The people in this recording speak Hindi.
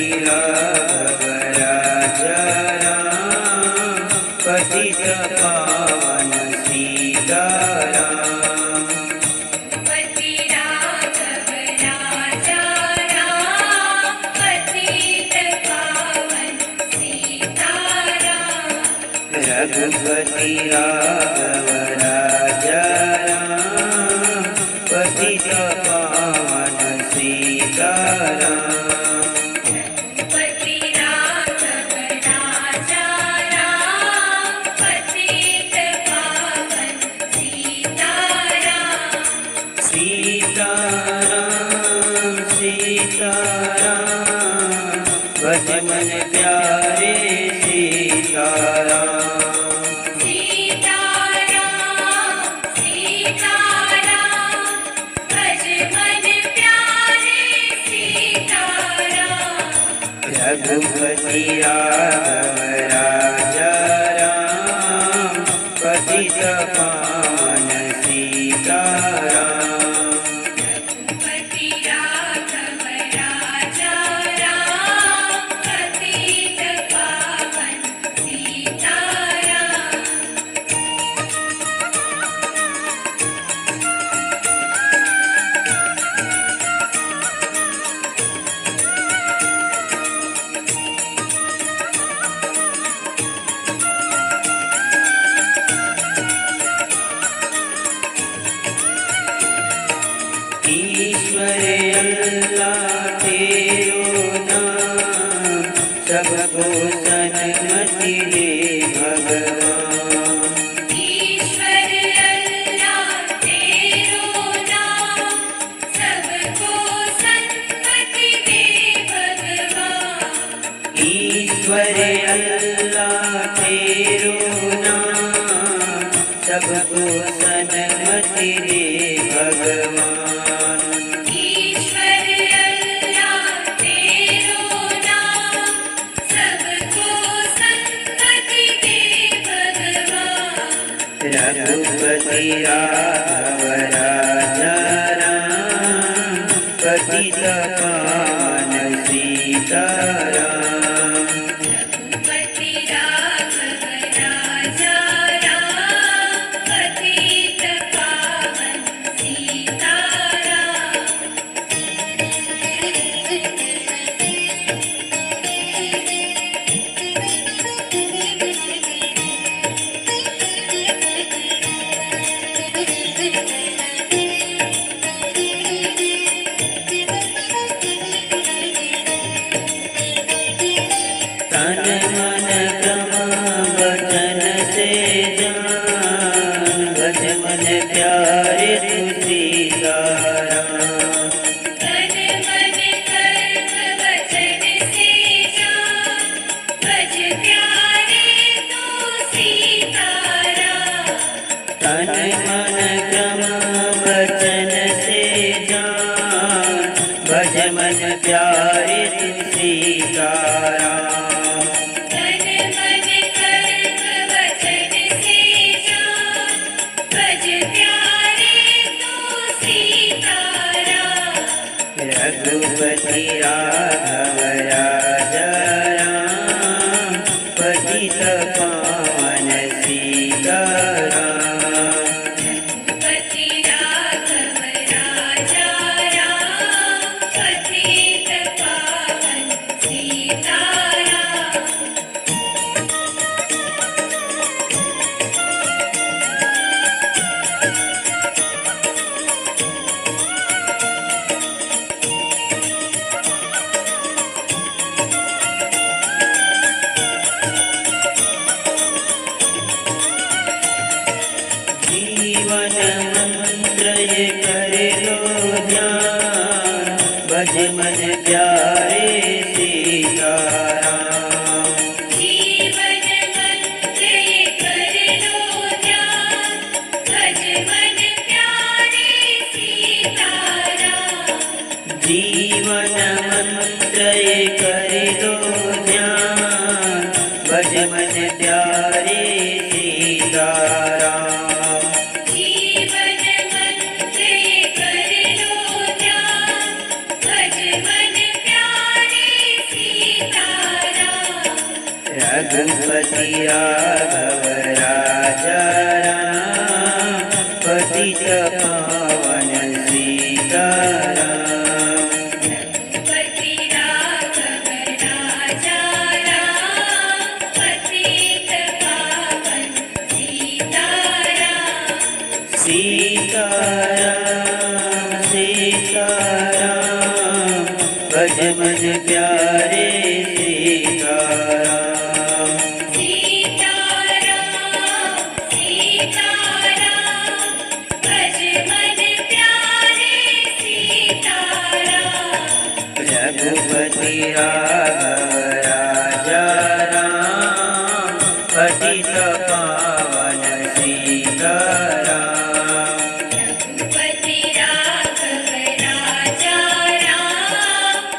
राघव राजा राम पतित पावन सीताराम। पति राघव राजा राम पतित पावन सीताराम। रघुपति राघव राजा राम पतित पावन सीताराम। पति राघव राजा राम पतित पावन सीताराम। सीताराम सीताराम भज मन प्यारे सीताराम। सीताराम सीताराम भज मन प्यारे सीताराम। रघुपति राघव राजा राम पतित पावन सीताराम। पति राघव राजा राम पतित पावन सीताराम। ईश्वर अल्लाह तेरो नाम सबको सन्मति दे भगवान। ईश्वर अल्लाह तेरो नाम सबको सन्मति दे भगवान। ईश्वर अल्लाह तेरो नाम सबको सन्मति दे भगवान। ईश्वर अल्लाह तेरो नाम सबको सन्मति दे भगवान। रघुपति राघव राजा राम पतित पावन सीताराम। पति राघव राजा राम पतित पावन सीताराम। तन मन क्रम वचन से जान भज मन प्यारे तू सीताराम। तन मन कर्म वचन से जान भज प्यारे तू सीताराम। तन मन क्रम वचन से जान भज मन प्यारे तू सीताराम। तन मन कर्म वचन से जान भज प्यारे तू सीताराम। रघुपति राघव राजा राम पतित पावन सीताराम। पति राघव राजा राम पतित पावन सीताराम। जीवन मंत्र ये कर लो ध्यान भज मन प्यारे सीताराम। जीवन मंत्र ये कर लो ध्यान भज मन प्यारे सीताराम। जीवन मंत्र ये कर लो ध्यान भज मन प्यारे सीताराम। जीवन मंत्र ये कर लो ध्यान भज मन प्यारे राघव राजा राम पतित पावन सीताराम पति राघव राजा राम पतित पावन सीताराम सीताराम सीताराम भज मन प्यारे सीताराम सीताराम सीताराम भज मन प्यारे सीताराम रघुपति राघव राजा राम पतित पावन